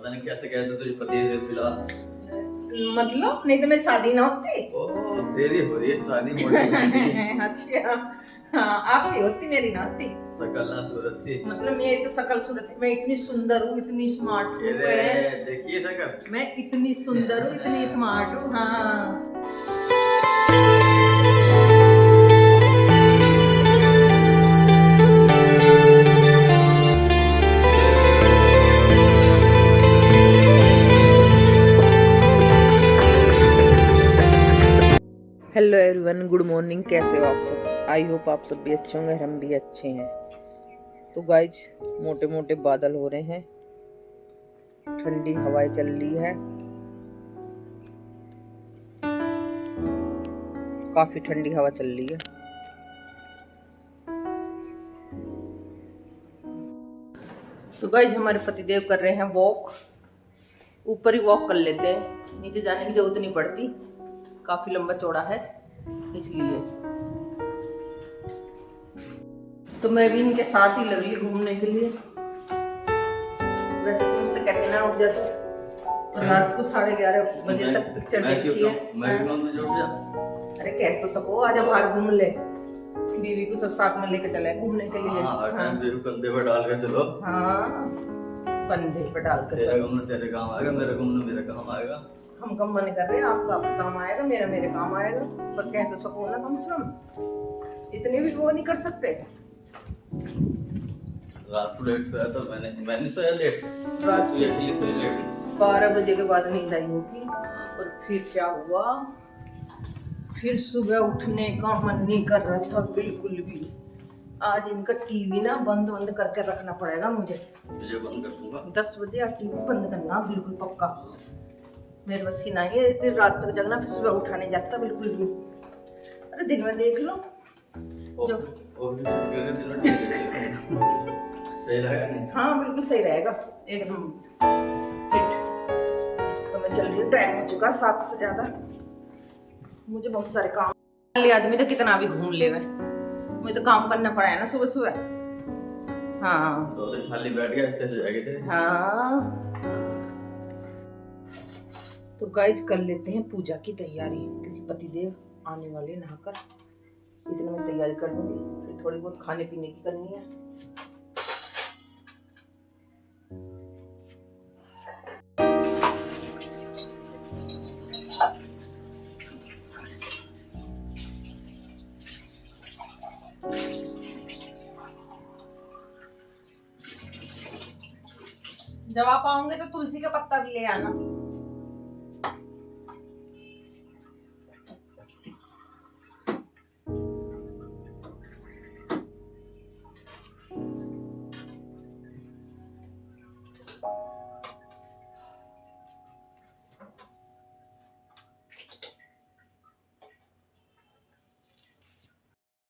पता नहीं कैसे कहते तुझे पति दे पिला। मतलब नहीं तो मेरी शादी ना होती। ओह तेरी हो रही है शादी मोटी। अच्छा हाँ, आपकी होती मेरी ना होती। सकल ना सूरत थी। मतलब मेरी तो शकल सूरत है, मैं इतनी सुंदर हूँ, इतनी स्मार्ट हूँ। देखिए सकल, मैं इतनी सुंदर हूँ, इतनी स्मार्ट हूँ। हाँ हेलो एवरीवन, गुड मॉर्निंग। कैसे हो आप सब? आई होप आप सब भी अच्छे होंगे, हम भी अच्छे हैं। तो गाइज मोटे मोटे बादल हो रहे हैं, ठंडी हवाएं चल रही है, काफी ठंडी हवा चल रही है। तो गाइज हमारे पतिदेव कर रहे हैं वॉक। ऊपर ही वॉक कर लेते हैं, नीचे जाने की जरूरत नहीं पड़ती, काफी लंबा चौड़ा है इसलिए। तो मैं भी इनके साथ ही लग ली घूमने के लिए। वैसे तो मुझसे कहते ना उठ जाते, तो रात को 11:30 बजे तक पिक्चर देखी है। मैं भी तुझे उठ जा। अरे कह तो सको, आजा बाहर घूम ले, बीवी को सब साथ में लेके चले घूमने के लिए। हाँ, बेबी कंधे पर डाल के चलो। हाँ कंधे पर डाल के तेरा घूमना तेरे काम आएगा, मेरा घूमना मेरे काम आएगा। हम कम मन कर रहे हैं, आपका काम आएगा, मेरा मेरे काम आएगा। पर कह तो सको ना कम से कम, इतनी भी वो नहीं कर सकते। रात को लेट सोया तो मैंने सोया लेट, रात को अकेली सोई लेट। 12 बजे के बाद नींद आई होगी। और फिर क्या हुआ, फिर सुबह उठने का मन नहीं कर रहा था बिल्कुल भी। आज इनका टीवी ना बंद करके रखना पड़ेगा मुझे। बंद कर दूंगा 10 बजे आप टीवी बंद करना बिल्कुल पक्का। मेरे बस की नहीं है इतनी रात तक जगना, फिर सुबह उठा नहीं जाता बिल्कुल भी। अरे दिन में देख लो जो सही रहेगा नहीं? हाँ बिल्कुल सही रहेगा एकदम फिट। तो मैं चल रही हूँ, टाइम हो चुका 7 से ज्यादा, मुझे बहुत सारे काम। आदमी तो कितना भी घूम ले, मुझे तो काम करना पड़ा है ना सुबह सुबह। हाँ 2 दिन खाली बैठ गया इससे हो जाएगी तेरे। हाँ तो गाइज कर लेते हैं पूजा की तैयारी, क्योंकि पतिदेव आने वाले नहाकर। इतना मैं तैयारी कर लूंगी, फिर थोड़ी बहुत खाने पीने की करनी है। जब आप आओगे तो तुलसी का पत्ता भी ले आना।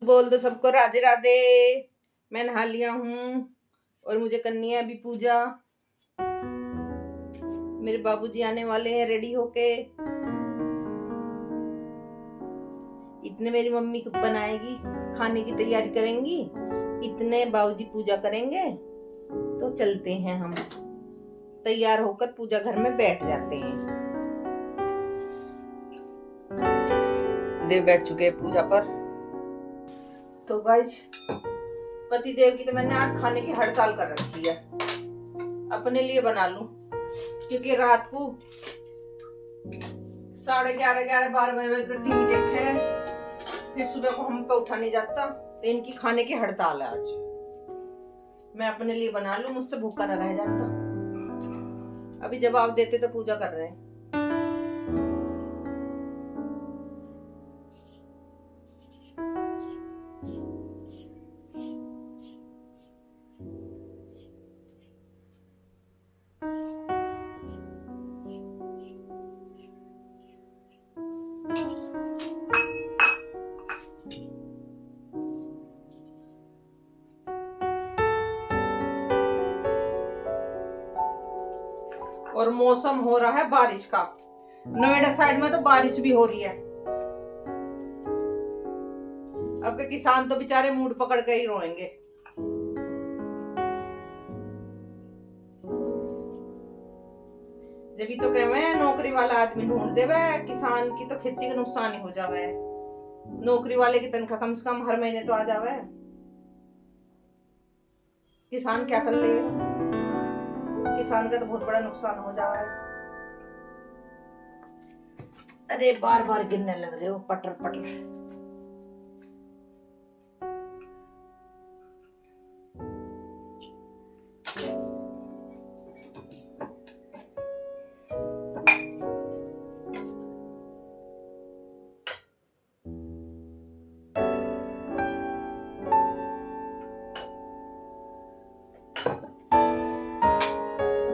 बोल दो सबको राधे राधे। मैं नहा लिया हूँ और मुझे करनी है अभी पूजा। मेरे बाबूजी आने वाले हैं रेडी होके। इतने मेरी मम्मी बनाएगी, खाने की तैयारी करेंगी, इतने बाबूजी पूजा करेंगे। तो चलते हैं हम, तैयार होकर पूजा घर में बैठ जाते हैं। देव बैठ चुके हैं पूजा पर। तो गाइज पति देव की तो मैंने आज खाने की हड़ताल कर रखी है, अपने लिए बना लूं, क्योंकि रात को 11:30 12 बजे तक टीवी देखे, फिर सुबह को हम पे उठा नहीं जाता। तो इनकी खाने की हड़ताल है आज, मैं अपने लिए बना लूं, मुझसे भूखा न रह जाता। अभी जवाब देते तो पूजा कर रहे हैं। और मौसम हो रहा है बारिश का, नोएडा साइड में तो बारिश भी हो रही है। अब के किसान तो बेचारे मूड पकड़ के ही रोएंगे। जब भी तो कहे मैं नौकरी वाला आदमी ढूंढ देवे, किसान की तो खेती का नुकसान ही हो जावे। नौकरी वाले की तनख्वाह कम से कम हर महीने तो आ जावे। किसान क्या कर लेगा? किसान का तो बहुत बड़ा नुकसान हो जावा है। अरे बार बार गिरने लग रहे हो, पटर पटर।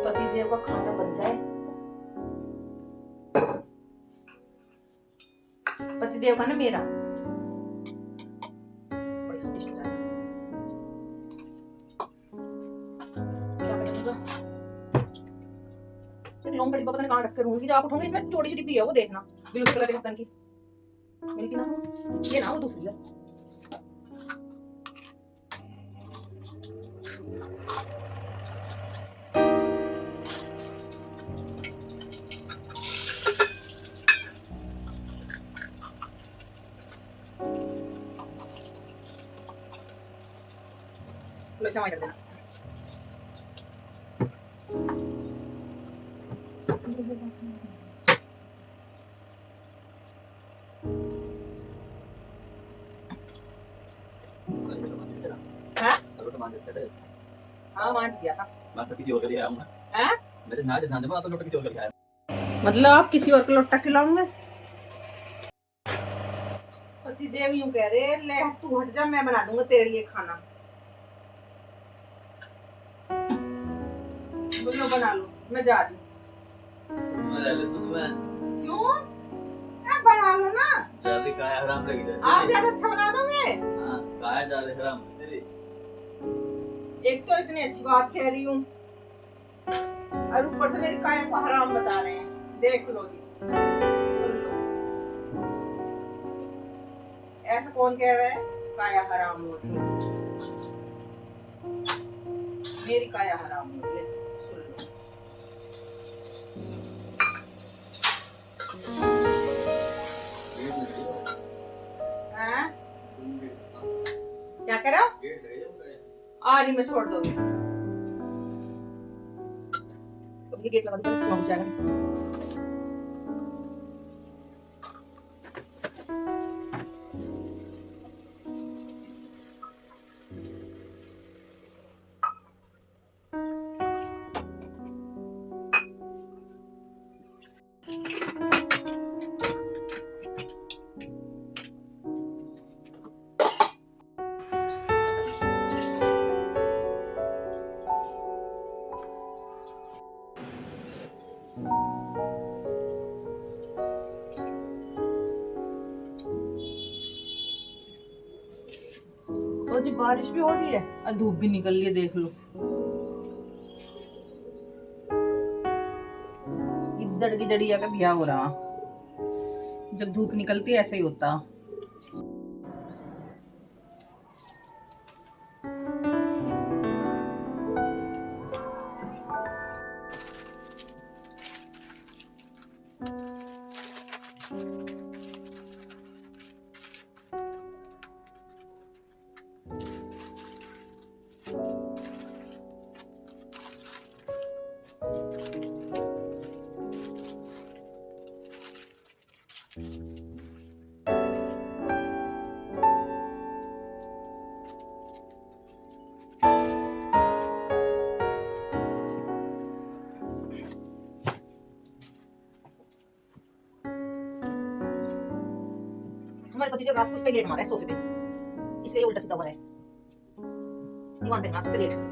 पतिदेव का खाना बन जाए। पतिदेव का ना मेरा बढ़िया से टेस्ट हो जाएगा। क्या करूँगा? एक लौंग बड़ी पता नहीं कहाँ रख कर रहूंगी। जब आप उठोगे इसमें छोटी सी डिब्बी है, वो देखना ब्लू कलर के ढक्कन की। मेरी की ना हो, ये ना वो दूसरी है। लो इसे कर देना। हाँ? हाँ मान दिया था। मैं तो किसी और के लिए आया हूँ। हाँ? मेरे ना ध्यान दे, मैं तो लोटा किसी और के लिए आया। मतलब आप किसी और को लोटा खिलाऊंगे? पतिदेव यूं कह रहे, ले तू हट जा, मैं बना दूंगा तेरे लिए खाना। बोलो बना लो, मैं जा रही हूँ। सुन में रह ले, सुन में। क्यों? बना लो ना। ज्यादा काया हराम लगी तेरी। आप ज्यादा अच्छा बना दोगे। हाँ, काया ज्यादा हराम तेरी। एक तो इतनी अच्छी बात कह रही हूँ और ऊपर से मेरी काया को हराम बता रहे हैं। देख लो जी, सुन लो। ऐसा कौन कह रहा है काया हराम हो रही है? मेरी काया हराम हो रही है, सुन लो। हाँ? क्या करो? आ रही मैं, छोड़ दो। तो ये गेट लगा दो, पहुंच जाएगा। और जी बारिश भी हो रही है और धूप भी निकल रही है, देख लो। गिद्दड़ की दड़िया का ब्याह हो रहा। जब धूप निकलती है ऐसा ही होता। हमारे पति जब रात को इस पे लेट मारा है सोफे पे, इसलिए उल्टा सीधा हो रहा है। दीवान पे ना सकते लेट।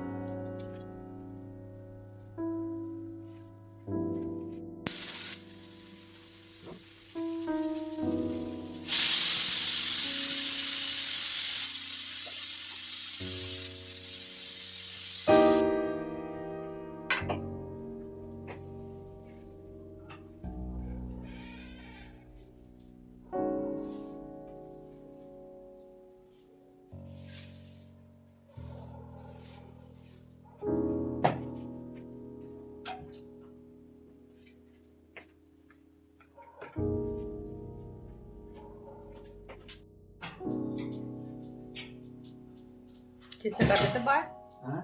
किससे कर रहे थे बात? हाँ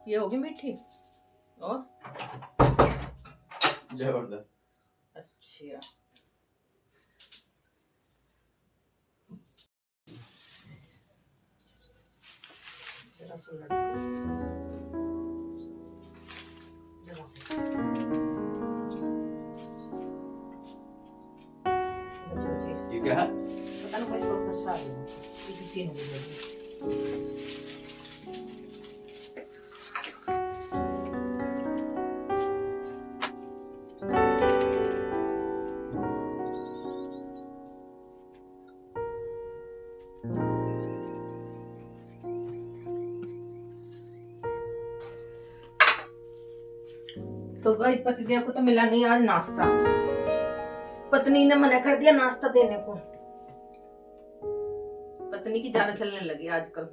ये होगी मीठी और जबरदस्त। अच्छा जरा सा जरा सा ये क्या है? पता नहीं कोई शोर खर्चा आ गया किसी चीज हो गई। तो गई पतिदेव को तो मिला नहीं आज नाश्ता। पत्नी ने मना कर दिया नाश्ता देने को। पत्नी की ज्यादा चलने लगी आजकल।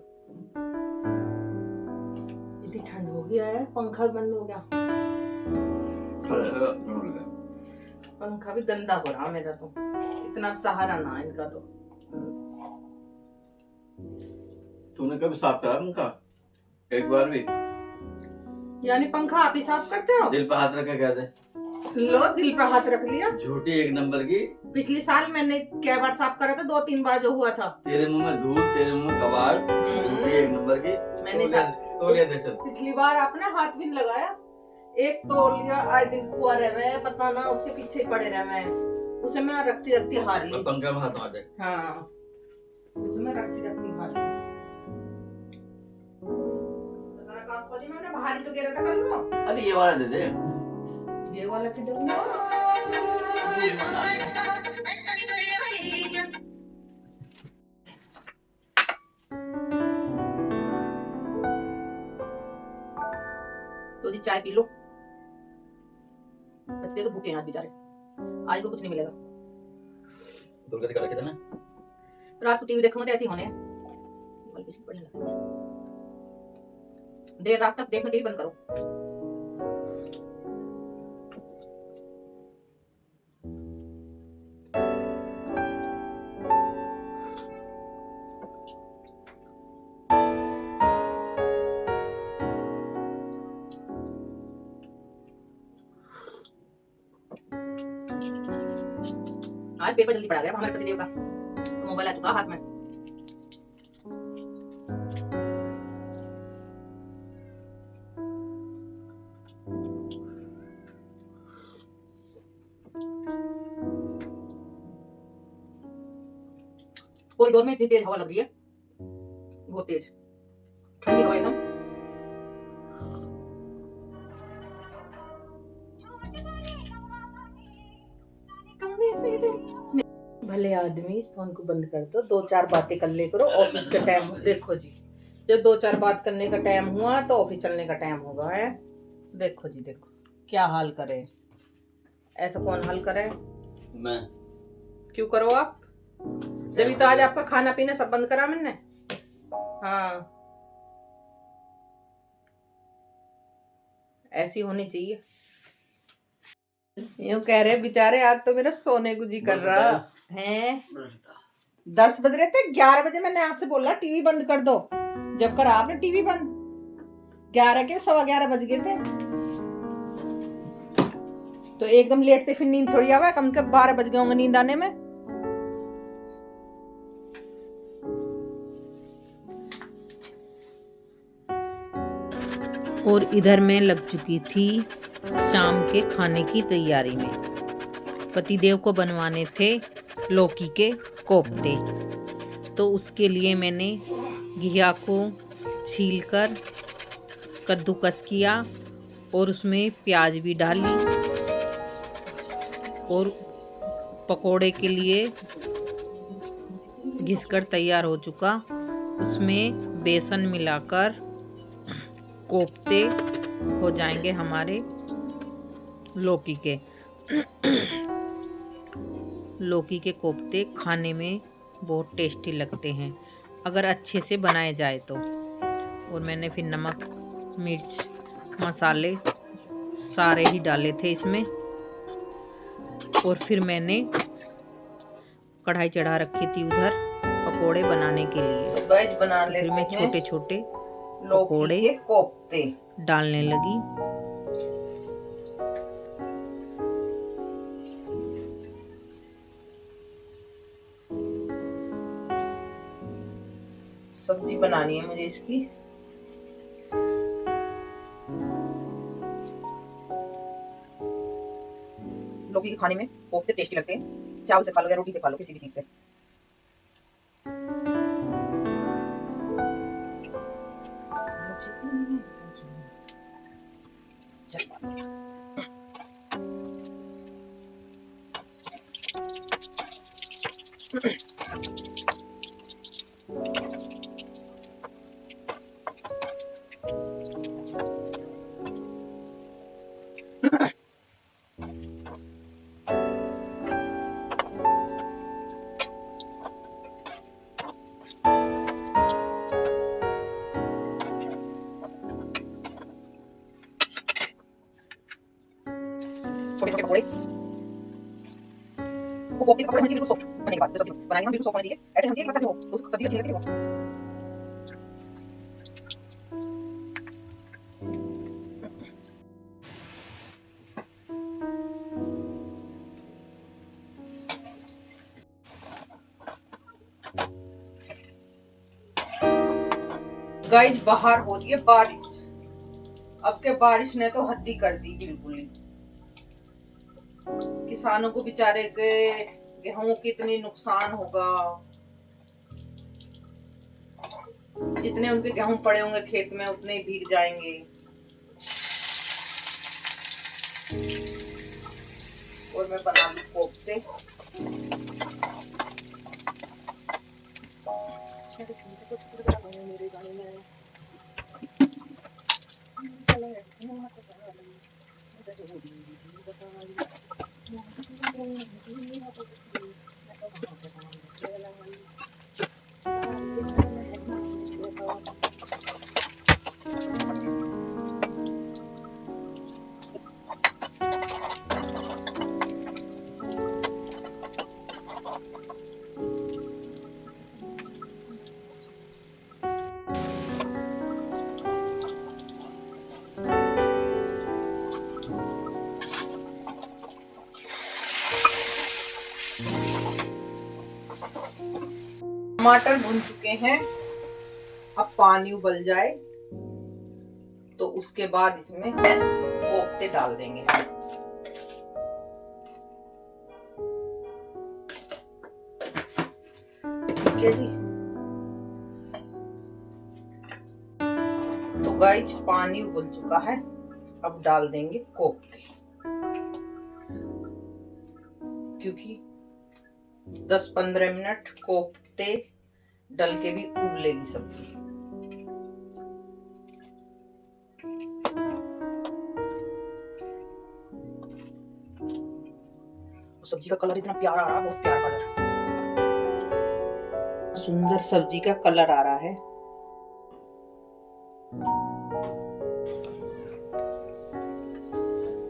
इतनी ठंड हो गया है, पंखा भी बंद हो गया। पंखा भी गंदा हो रहा मेरा तो, इतना सहारा ना इनका तो। तूने कभी साफ करा पंखा? एक बार भी? यानी पंखा आप ही साफ करते हो? दिल पे हाथ रख के कह दे। लो दिल पे हाथ रख लिया। झूठी एक नंबर की। पिछले साल मैंने क्या बार साफ करा था? 2-3 बार जो हुआ था। तेरे मुंह में धूल, तेरे मुंह में कबाड़। झूठी एक नंबर की। मैंने तौलिया दे चल। पिछली बार आपने हाथ भी नहीं लगाया। एक तौलिया आए दिन खुआ रहे पता ना उसके पीछे पड़े रहे, उसे मैं रखती हार ली। पंखा में हाथ मार दे। हाँ उसे मैं रखती हार ली। मैंने भारी तो गिरा था कर लो। अरे ये वाला दे दे। ये वाला किधर तो जी चाय पी लो। बच्चे तो भूखे हैं आज बेचारे, आज को कुछ नहीं मिलेगा। दुर्गति कर रखे थे ना। रात को टीवी देखूंगा तो ऐसे ही होने हैं। देर रात तक देखना टीवी बंद करो। आज पेपर जल्दी पड़ा गया हमारे पतिदेव का, तो मोबाइल आ चुका हाथ में। कॉरिडोर में इतनी तेज हवा लग रही है, बहुत तेज ठंडी हवा एकदम। भले आदमी इस फोन को बंद कर दो, 2-4 बातें कर ले करो। ऑफिस का टाइम देखो जी, जब 2-4 बात करने का टाइम हुआ तो ऑफिस चलने का टाइम होगा है। देखो जी देखो क्या हाल करे। ऐसा कौन हाल करे? मैं। क्यों करो आप? जब तो आज आपका खाना पीना सब बंद करा मैंने। हाँ ऐसी होनी चाहिए। यूं कह रहे बेचारे आज तो मेरा सोने को जी कर रहा है। 10 बज रहे थे, 11 बजे मैंने आपसे बोला टीवी बंद कर दो, जब करा आपने टीवी बंद। 11 के 11:15 बज गए थे, तो एकदम लेटते फिर नींद थोड़ी आवा। कम से कम 12 बज गए होंगे नींद आने में। और इधर मैं लग चुकी थी शाम के खाने की तैयारी में। पतिदेव को बनवाने थे लौकी के कोफ्ते, तो उसके लिए मैंने घिया को छीलकर कद्दूकस किया और उसमें प्याज भी डाली। और पकोड़े के लिए घिसकर तैयार हो चुका, उसमें बेसन मिलाकर कोफ्ते हो जाएंगे हमारे लौकी के। लौकी के कोफ्ते खाने में बहुत टेस्टी लगते हैं अगर अच्छे से बनाए जाए तो। और मैंने फिर नमक मिर्च मसाले सारे ही डाले थे इसमें। और फिर मैंने कढ़ाई चढ़ा रखी थी उधर पकोड़े बनाने के लिए। तो वेज बना ले। फिर मैं छोटे छोटे लौकी पकोड़े के कोफ्ते डालने लगी। सब्जी बनानी है मुझे इसकी। लौकी के खाने में कोफ्ते टेस्टी लगते हैं, चावल से खा लो या रोटी से खा लो, किसी भी चीज से। छोटे छोटे पकौड़े, वो कोफ्ते के पकौड़े होने चाहिए बिल्कुल सॉफ्ट बनने के बाद, जो सब्जी बनाएंगे हम बिल्कुल सॉफ्ट होने चाहिए, ऐसे होनी चाहिए कि मतलब हो तो सब्जी अच्छी लगती है वो। गाइस बाहर हो रही है बारिश, अब के बारिश ने तो हद ही कर दी बिल्कुल ही। किसानों को बेचारे के गेहूं कितनी नुकसान होगा, जितने उनके गेहूं पड़े होंगे खेत में उतने ही भीग जाएंगे। और मैं बना लूं कोफ्ते। टमाटर भुन चुके हैं, अब पानी उबल जाए तो उसके बाद इसमें कोफ्ते डाल देंगे। ठीक है जी। तो गाइस पानी उबल चुका है, अब डाल देंगे कोफ्ते, क्योंकि 10-15 मिनट कोफ्ते डल के भी उबलेगी सब्जी। सब्जी का कलर इतना प्यारा आ रहा है, बहुत प्यारा कलर, सुंदर सब्जी का कलर आ रहा है।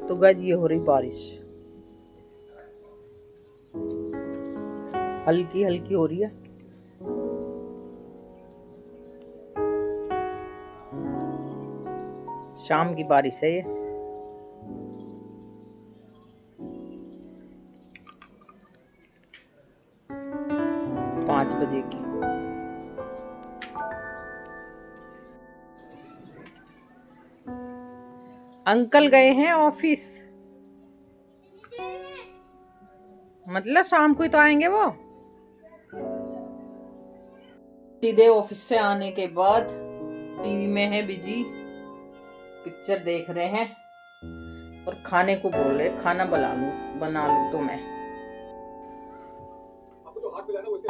तो गाइस ये हो रही बारिश, हल्की हल्की हो रही है। शाम की बारिश है ये। पाँच बजे की। अंकल गए हैं ऑफिस, मतलब शाम को ही तो आएंगे वो। सीधे ऑफिस से आने के बाद टीवी में है बिजी, पिक्चर देख रहे हैं और खाने को बोल रहे, खाना बना लूं तो मैं। आपको जो हाथ मिला ना उसके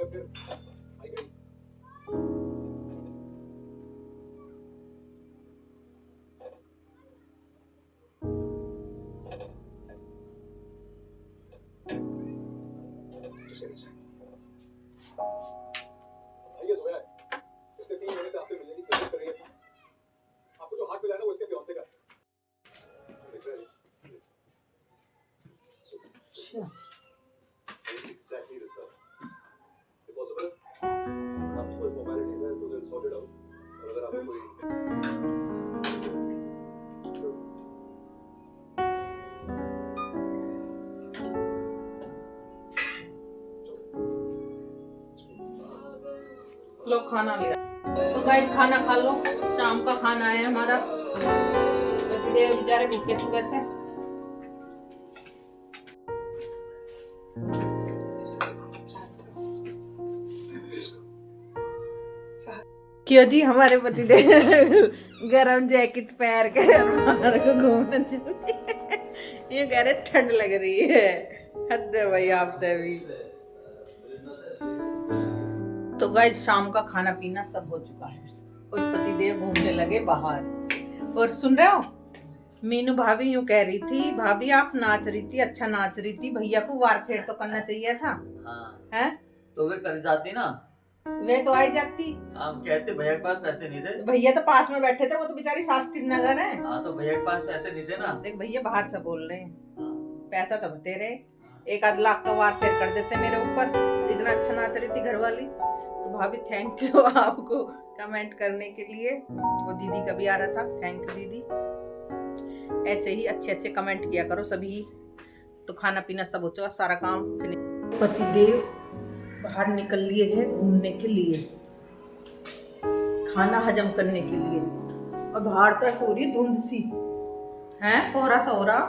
भाई ये सोया है। पिछले 3 महीने से आपसे मिलने की कोशिश कर रही है। आपको जो हाथ मिला है ना वो इसके फियांसे का है। दिख रहा है? अच्छा Exactly this guy. If possible, आपकी कोई formalities है तो then sort it out. और अगर आपको कोई लो खाना लिया। तो गाइस खाना खा लो, शाम का खाना है हमारा। पतिदेव बेचारे भूखे सुबह से। क्यों जी हमारे पतिदेव गरम जैकेट पहन के बाहर को घूमने चले। ये कह रहे ठंड लग रही है। हद है भाई आपसे भी। तो गाइस शाम का खाना पीना सब हो चुका है और पतिदेव घूमने लगे बाहर। और सुन रहे हो, मीनू भाभी यूं कह रही थी, भाभी आप नाच रही थी, अच्छा नाच रही थी, भैया को वार फेर तो करना चाहिए था। हाँ हैं? तो वे कर जाती ना, वे तो आई जाती। हम कहते भैया के पास पैसे नहीं थे। भैया तो पास में बैठे थे, वो तो बेचारी शास्त्री नगर है। हाँ तो भैया के पास पैसे नहीं थे ना। देख भैया बाहर से बोल रहे हैं, हाँ, पैसा तो तेरे 1 आध लाख का वार फेर कर देते मेरे ऊपर, इतना अच्छा नाच रही थी घरवाली। तो भाभी थैंक यू आपको कमेंट करने के लिए। वो दीदी का भी आ रहा था, थैंक यू दीदी। ऐसे ही अच्छे अच्छे कमेंट किया करो सभी। तो खाना पीना सब हो चुका, सारा काम फिनिश। पतिदेव बाहर निकल लिए हैं घूमने के लिए, खाना हजम करने के लिए। और बाहर तो ऐसा हो रही है धुंध सी है, कोहरा सा हो रहा।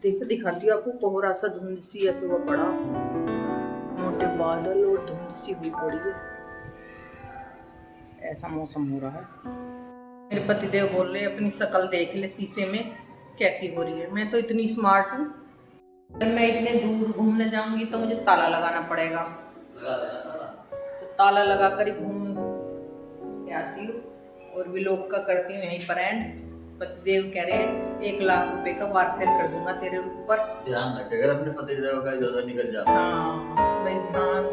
देखो दिखाती हूँ आपको, कोहरा सा धुंध सी ऐसे हुआ पड़ा, मोटे बादल और धुंध सी हुई पड़ी है, ऐसा मौसम हो रहा है। मेरे पतिदेव बोल रहे अपनी शक्ल देख ले शीशे में कैसी हो रही है। मैं तो इतनी स्मार्ट हूँ, अगर मैं इतने दूर घूमने जाऊंगी तो मुझे ताला लगाना पड़ेगा। लगा देना ताला। तो ताला लगा कर ही घूम के आती हूँ और व्लॉग का करती हूँ यहीं पर एंड। पतिदेव कह रहे हैं 1 लाख रुपए का वार फेर कर दूंगा तेरे ऊपर। ध्यान रख अगर अपने पतिदेव का ज्यादा निकल जाए। हाँ भाई ध्यान।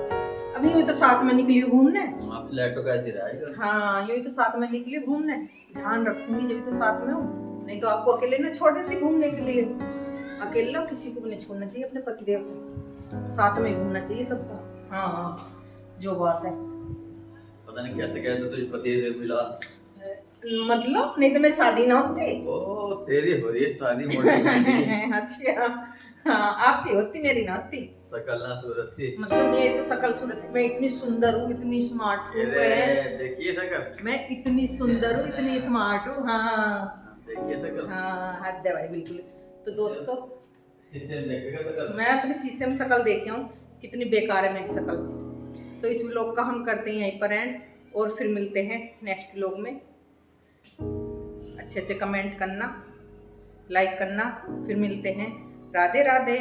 अभी यूँ तो साथ में निकली हूँ घूमने। आप फ्लैट तो कैसे रहेगा। हाँ यूँ तो साथ में निकली हूँ घूमने, ध्यान रखूंगी जब तो साथ में हूँ, नहीं तो आपको अकेले ना छोड़ देती घूमने के लिए। अकेला किसी को भी नहीं छोड़ना चाहिए, अपने पतिदेव को साथ में घूमना चाहिए सबको। हाँ जो बात है। पता नहीं कैसे कैसे तुझे पतिदेव मिला। मतलब नहीं तो मेरी शादी ना होती। ओ तेरी हो रही है शादी मोटी। अच्छा हाँ आपकी होती मेरी ना होती। सकल ना सूरत थी। मतलब मेरी तो शकल सूरत है, मैं इतनी सुंदर हूँ, इतनी स्मार्ट हूँ। देखिए सकल, मैं इतनी सुंदर हूँ, इतनी स्मार्ट हूँ। हाँ देखिए सकल। हाँ हद है भाई बिल्कुल। तो दोस्तों शीशे में देखेगा सकल। मैं अपने शीशे में शक्ल देखे हूँ कितनी बेकार है मेरी शक्ल। तो इस व्लॉग का हम करते हैं यहीं पर एंड, और फिर मिलते हैं नेक्स्ट व्लॉग में। अच्छे अच्छे कमेंट करना, लाइक करना, फिर मिलते हैं। राधे राधे।